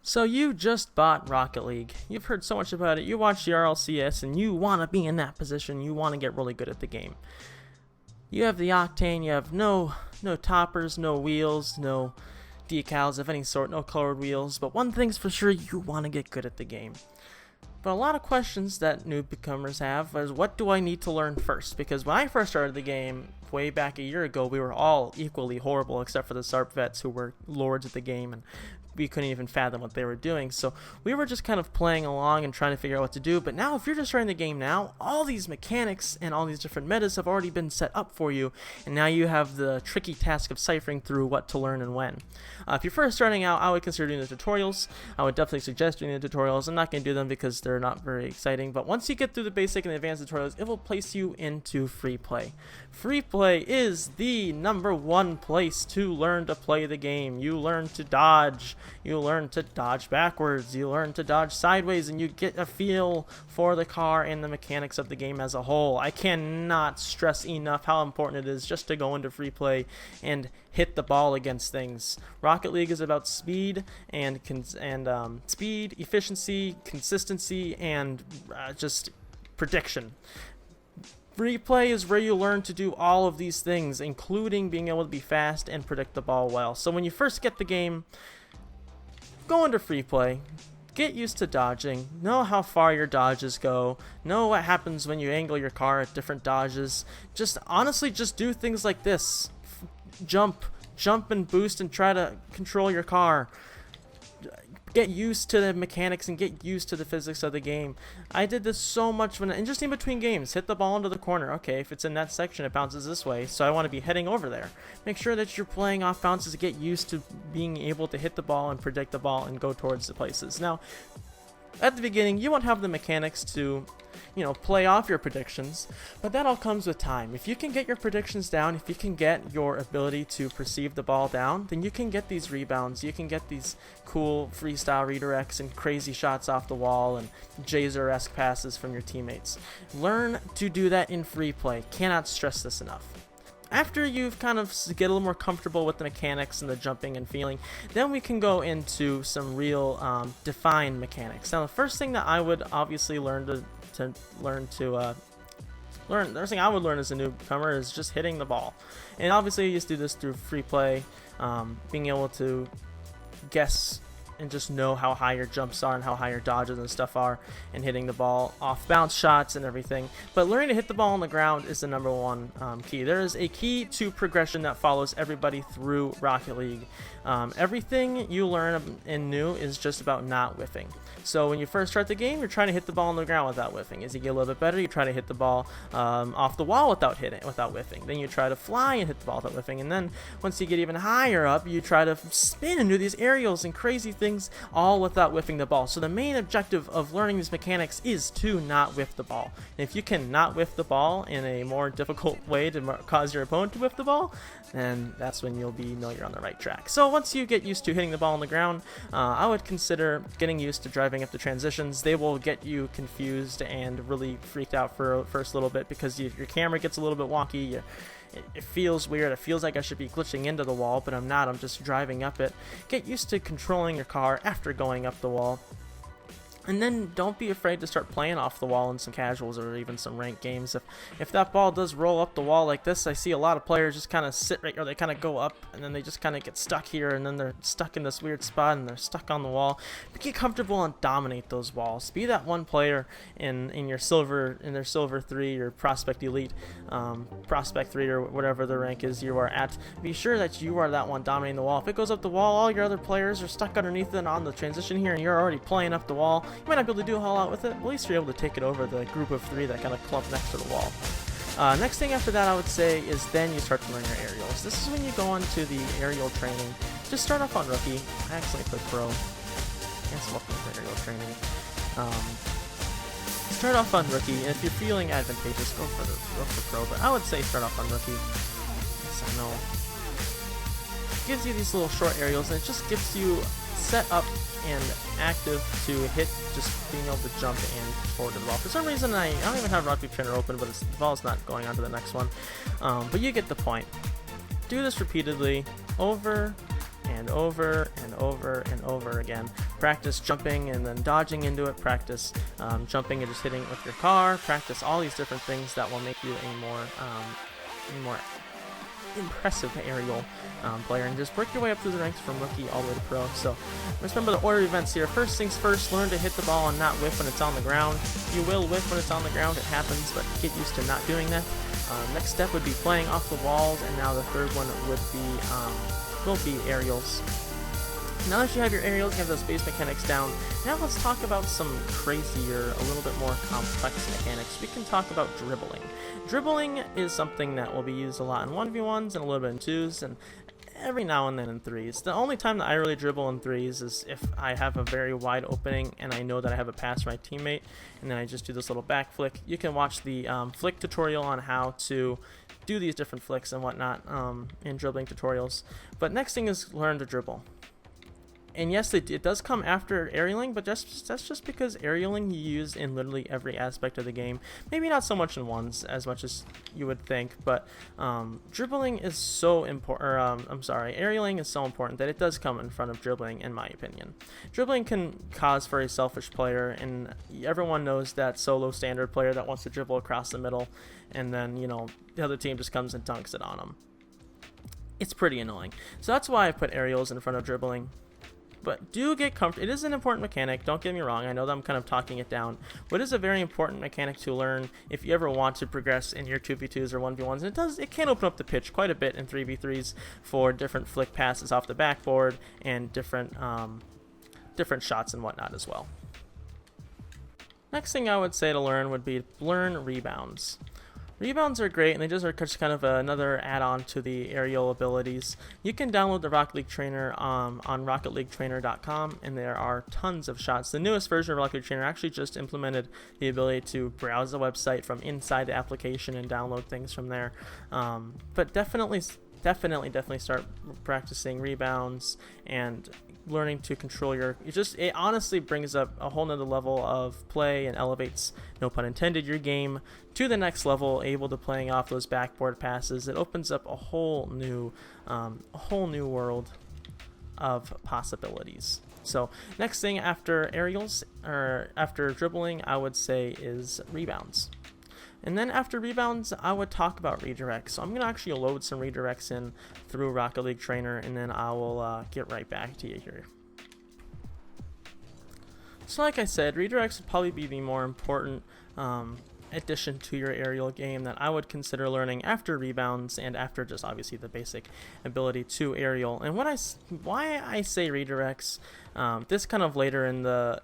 So you just bought Rocket League. You've heard so much about it. You watch the RLCS and you want to be in that position. You want to get really good at the game. You have the Octane. You have no toppers, no wheels, no decals of any sort, no colored wheels. But one thing's for sure, you want to get good at the game. But a lot of questions that newcomers have is, what do I need to learn first? Because when I first started the game way back a year ago, we were all equally horrible except for the SARP vets who were lords of the game, and we couldn't even fathom what they were doing. So we were just kind of playing along and trying to figure out what to do. But now if you're just starting the game now, all these mechanics and all these different metas have already been set up for you, and now you have the tricky task of ciphering through what to learn and when. If you're first starting out, I would consider doing the tutorials. I would definitely suggest doing the tutorials. I'm not going to do them because they're not very exciting, but once you get through the basic and advanced tutorials, it will place you into free play. Free play is the #1 place to learn to play the game. You learn to dodge. You learn to dodge backwards, you learn to dodge sideways, and you get a feel for the car and the mechanics of the game as a whole. I cannot stress enough how important it is just to go into free play and hit the ball against things. Rocket League is about speed and speed, efficiency, consistency, and just prediction. Free play is where you learn to do all of these things, including being able to be fast and predict the ball well. So when you first get the game, go into free play, get used to dodging, know how far your dodges go, know what happens when you angle your car at different dodges. Just honestly, just do things like this. Jump and boost and try to control your car. Get used to the mechanics and get used to the physics of the game. I did this so much and just in between games, hit the ball into the corner. Okay, if it's in that section, it bounces this way, so I want to be heading over there. Make sure that you're playing off bounces to get used to being able to hit the ball and predict the ball and go towards the places. Now, at the beginning, you won't have the mechanics to, play off your predictions, but that all comes with time. If you can get your predictions down, if you can get your ability to perceive the ball down, then you can get these rebounds, you can get these cool freestyle redirects and crazy shots off the wall and Jazer-esque passes from your teammates. Learn to do that in free play. Cannot stress this enough. After you've kind of get a little more comfortable with the mechanics and the jumping and feeling, then we can go into some real defined mechanics. Now, the first thing that I would obviously the first thing I would learn as a newcomer is just hitting the ball. And obviously you just do this through free play, being able to guess and just know how high your jumps are and how high your dodges and stuff are, and hitting the ball off bounce shots and everything. But learning to hit the ball on the ground is the #1 key. There is a key to progression that follows everybody through Rocket League. Everything you learn in new is just about not whiffing. So when you first start the game, you're trying to hit the ball on the ground without whiffing. As you get a little bit better, you try to hit the ball off the wall without whiffing. Then you try to fly and hit the ball without whiffing. And then once you get even higher up, you try to spin and do these aerials and crazy things, all without whiffing the ball. So the main objective of learning these mechanics is to not whiff the ball. And if you can not whiff the ball in a more difficult way to cause your opponent to whiff the ball, then that's when you'll know you're on the right track. So once you get used to hitting the ball on the ground, I would consider getting used to driving up the transitions. They will get you confused and really freaked out for a first little bit because your camera gets a little bit wonky. It feels weird. It feels like I should be glitching into the wall, but I'm not. I'm just driving up it. Get used to controlling your car after going up the wall. And then don't be afraid to start playing off the wall in some casuals or even some ranked games. If that ball does roll up the wall like this, I see a lot of players just kind of sit right, or they kind of go up and then they just kind of get stuck here, and then they're stuck in this weird spot and they're stuck on the wall. But get comfortable and dominate those walls. Be that one player in their silver 3 or prospect elite, prospect 3 or whatever the rank is you are at. Be sure that you are that one dominating the wall. If it goes up the wall, all your other players are stuck underneath it on the transition here, and you're already playing up the wall. You might not be able to do a whole lot with it, but at least you're able to take it over the group of 3 that kind of clump next to the wall. Next thing after that, I would say, is then you start to learn your aerials. This is when you go on to the aerial training. Just start off on rookie. I accidentally clicked pro. It's welcome for aerial training. Start off on rookie, and if you're feeling advantageous, go for pro. But I would say start off on rookie. Yes, I know. It gives you these little short aerials, and it just gets you set up and active to hit, just being able to jump and forward to the ball. For some reason, I don't even have Rocket League Trainer open, but the ball's not going on to the next one. But you get the point. Do this repeatedly, over and over and over and over again. Practice jumping and then dodging into it. Practice jumping and just hitting it with your car. Practice all these different things that will make you a more impressive aerial player, and just work your way up through the ranks from rookie all the way to pro. So let's remember the order of events here. First things first, learn to hit the ball and not whiff when it's on the ground. You will whiff when it's on the ground, it happens, but get used to not doing that. Next step would be playing off the walls, and now the third one will be aerials. Now that you have your aerials, you have those base mechanics down, now let's talk about some crazier, a little bit more complex mechanics. We can talk about dribbling. Dribbling is something that will be used a lot in 1v1s and a little bit in 2s, and every now and then in 3s. The only time that I really dribble in 3s is if I have a very wide opening and I know that I have a pass for my teammate, and then I just do this little back flick. You can watch the flick tutorial on how to do these different flicks and whatnot in dribbling tutorials. But next thing is learn to dribble. And yes, it does come after aerialing, but that's just because aerialing you use in literally every aspect of the game. Maybe not so much in ones as much as you would think, but dribbling is so important. Aerialing is so important that it does come in front of dribbling, in my opinion. Dribbling can cause for a selfish player, and everyone knows that solo standard player that wants to dribble across the middle, and then the other team just comes and dunks it on them. It's pretty annoying. So that's why I put aerials in front of dribbling. But do get comfortable. It is an important mechanic, don't get me wrong. I know that I'm kind of talking it down, but it is a very important mechanic to learn if you ever want to progress in your 2v2s or 1v1s. And it can open up the pitch quite a bit in 3v3s for different flick passes off the backboard and different shots and whatnot as well. Next thing I would say to learn would be learn rebounds. Rebounds are great, and they just are just kind of another add-on to the aerial abilities. You can download the Rocket League Trainer on rocketleaguetrainer.com, and there are tons of shots. The newest version of Rocket League Trainer actually just implemented the ability to browse the website from inside the application and download things from there. But definitely start practicing rebounds and learning to control it honestly brings up a whole nother level of play and elevates, no pun intended, your game to the next level, able to playing off those backboard passes. It opens up a whole new world of possibilities. So next thing after aerials, or after dribbling, I would say is rebounds. And then after rebounds, I would talk about redirects. So I'm going to actually load some redirects in through Rocket League Trainer, and then I will get right back to you here. So like I said, redirects would probably be the more important addition to your aerial game that I would consider learning after rebounds and after just obviously the basic ability to aerial. And why I say redirects, this kind of later in the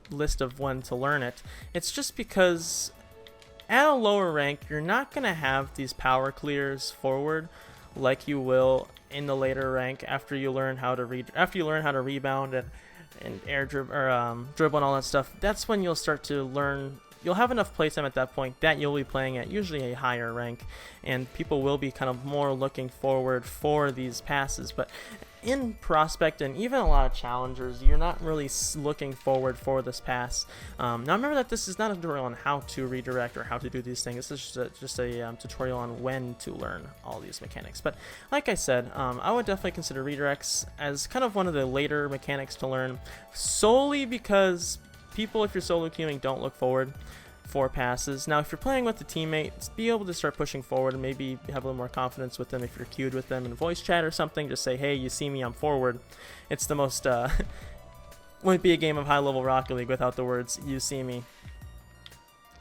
list of when to learn it, it's just because at a lower rank, you're not going to have these power clears forward like you will in the later rank after you learn how to rebound and air dribble and all that stuff. That's when you'll start to learn. You'll have enough playtime at that point that you'll be playing at usually a higher rank, and people will be kind of more looking forward for these passes. But in Prospect and even a lot of challengers, you're not really looking forward for this pass. Now remember that this is not a tutorial on how to redirect or how to do these things. This is just a tutorial on when to learn all these mechanics. But like I said, I would definitely consider redirects as kind of one of the later mechanics to learn, solely because people, if you're solo queuing, don't look forward for passes. Now if you're playing with a teammate, be able to start pushing forward and maybe have a little more confidence with them. If you're queued with them in voice chat or something, just say, hey, you see me, I'm forward. It's the most wouldn't be a game of high level Rocket League without the words you see me.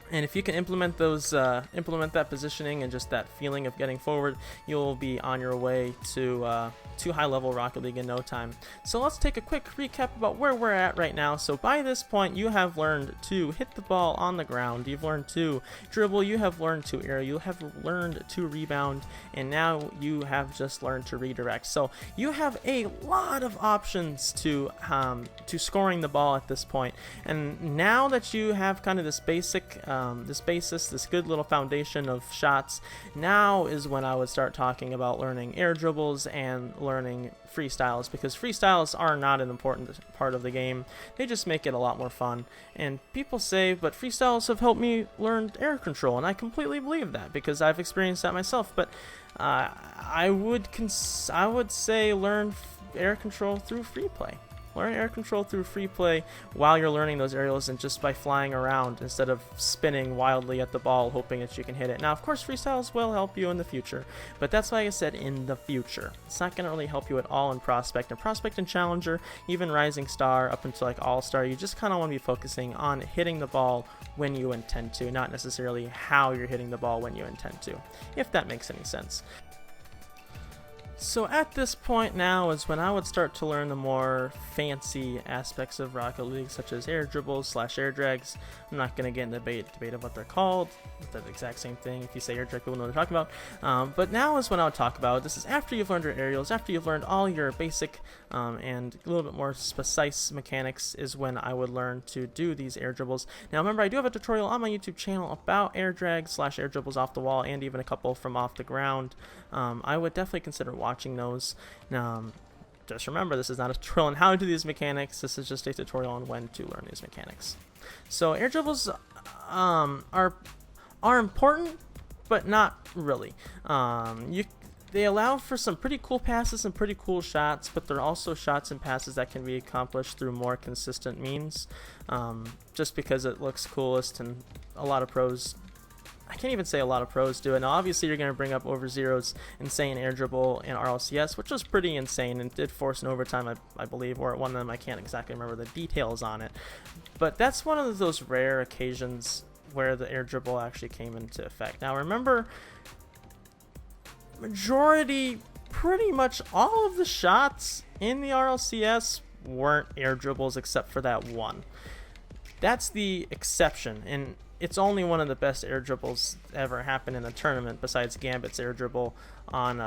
And if you can implement that positioning and just that feeling of getting forward, you'll be on your way to high-level Rocket League in no time. So let's take a quick recap about where we're at right now. So by this point, you have learned to hit the ball on the ground. You've learned to dribble. You have learned to air. You have learned to rebound. And now you have just learned to redirect. So you have a lot of options to scoring the ball at this point. And now that you have kind of this basic this good little foundation of shots, now is when I would start talking about learning air dribbles and learning freestyles, because freestyles are not an important part of the game. They just make it a lot more fun. And people say, but freestyles have helped me learn air control, and I completely believe that because I've experienced that myself. But I would say learn air control through free play. Learn air control through free play while you're learning those aerials, and just by flying around instead of spinning wildly at the ball hoping that you can hit it. Now, of course, freestyles will help you in the future, but that's why I said in the future. It's not going to really help you at all in Prospect. And Prospect and Challenger, even Rising Star up until like All-Star, you just kind of want to be focusing on hitting the ball when you intend to, not necessarily how you're hitting the ball when you intend to, if that makes any sense. So at this point now is when I would start to learn the more fancy aspects of Rocket League, such as air dribbles / air drags. I'm not going to get in the debate of what they're called. They're the exact same thing. If you say air drag, people know what they're talking about. But now is when I would talk about, this is after you've learned your aerials, after you've learned all your basic and a little bit more precise mechanics, is when I would learn to do these air dribbles. Now remember, I do have a tutorial on my YouTube channel about air drags / air dribbles off the wall, and even a couple from off the ground. I would definitely consider watching those. Just remember, this is not a tutorial on how to do these mechanics. This is just a tutorial on when to learn these mechanics. So air dribbles are important, but not really. They allow for some pretty cool passes and pretty cool shots, but they're also shots and passes that can be accomplished through more consistent means, just because it looks coolest, and a lot of pros, I can't even say a lot of pros do it. Now obviously you're going to bring up Over Zero's insane air dribble in RLCS, which was pretty insane and did force an overtime, I believe, or at one of them. I can't exactly remember the details on it, but that's one of those rare occasions where the air dribble actually came into effect. Now remember, majority, pretty much all of the shots in the RLCS weren't air dribbles except for that one. That's the exception, and it's only one of the best air dribbles ever happened in a tournament besides Gambit's air dribble on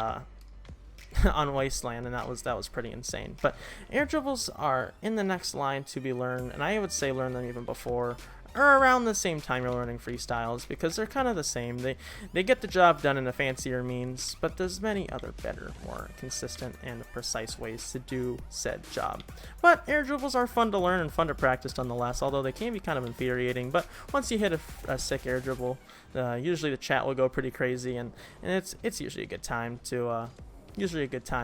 on Wasteland, and that was pretty insane. But air dribbles are in the next line to be learned, and I would say learn them even before or around the same time you're learning freestyles, because they're kind of the same. They get the job done in a fancier means, but there's many other better, more consistent and precise ways to do said job. But air dribbles are fun to learn and fun to practice nonetheless, although they can be kind of infuriating. But once you hit a sick air dribble, usually the chat will go pretty crazy, and it's usually a good time to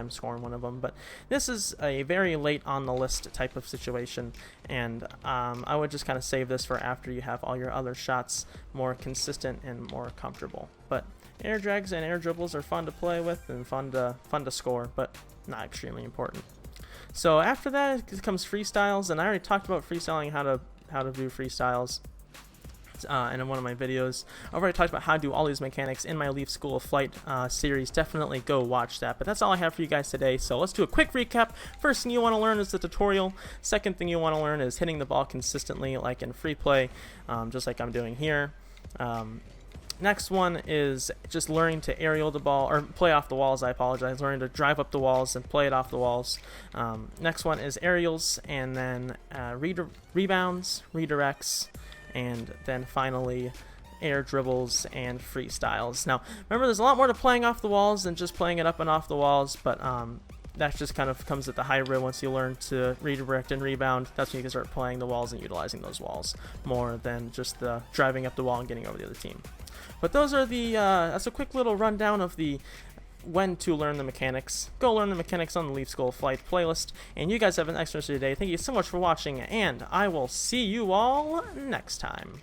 scoring one of them. But this is a very late on the list type of situation, and I would just kind of save this for after you have all your other shots more consistent and more comfortable. But air drags and air dribbles are fun to play with and fun to score, but not extremely important. So after that it comes freestyles, and I already talked about freestyling, how to do freestyles and in one of my videos. I've already talked about how to do all these mechanics in my Leaf School of Flight series. Definitely go watch that. But that's all I have for you guys today, so let's do a quick recap. First thing you want to learn is the tutorial. Second thing you want to learn is hitting the ball consistently, like in free play, just like I'm doing here. Next one is just learning to aerial the ball, or play off the walls, I apologize. Learning to drive up the walls and play it off the walls. Next one is aerials, and then rebounds, redirects, and then finally air dribbles and freestyles. Now remember, there's a lot more to playing off the walls than just playing it up and off the walls, but that just kind of comes at the hybrid. Once you learn to redirect and rebound, that's when you can start playing the walls and utilizing those walls more than just the driving up the wall and getting over the other team. But those are that's a quick little rundown of the when to learn the mechanics. Go learn the mechanics on the Leaf School Flight playlist, and you guys have an excellent day. Thank you so much for watching, and I will see you all next time.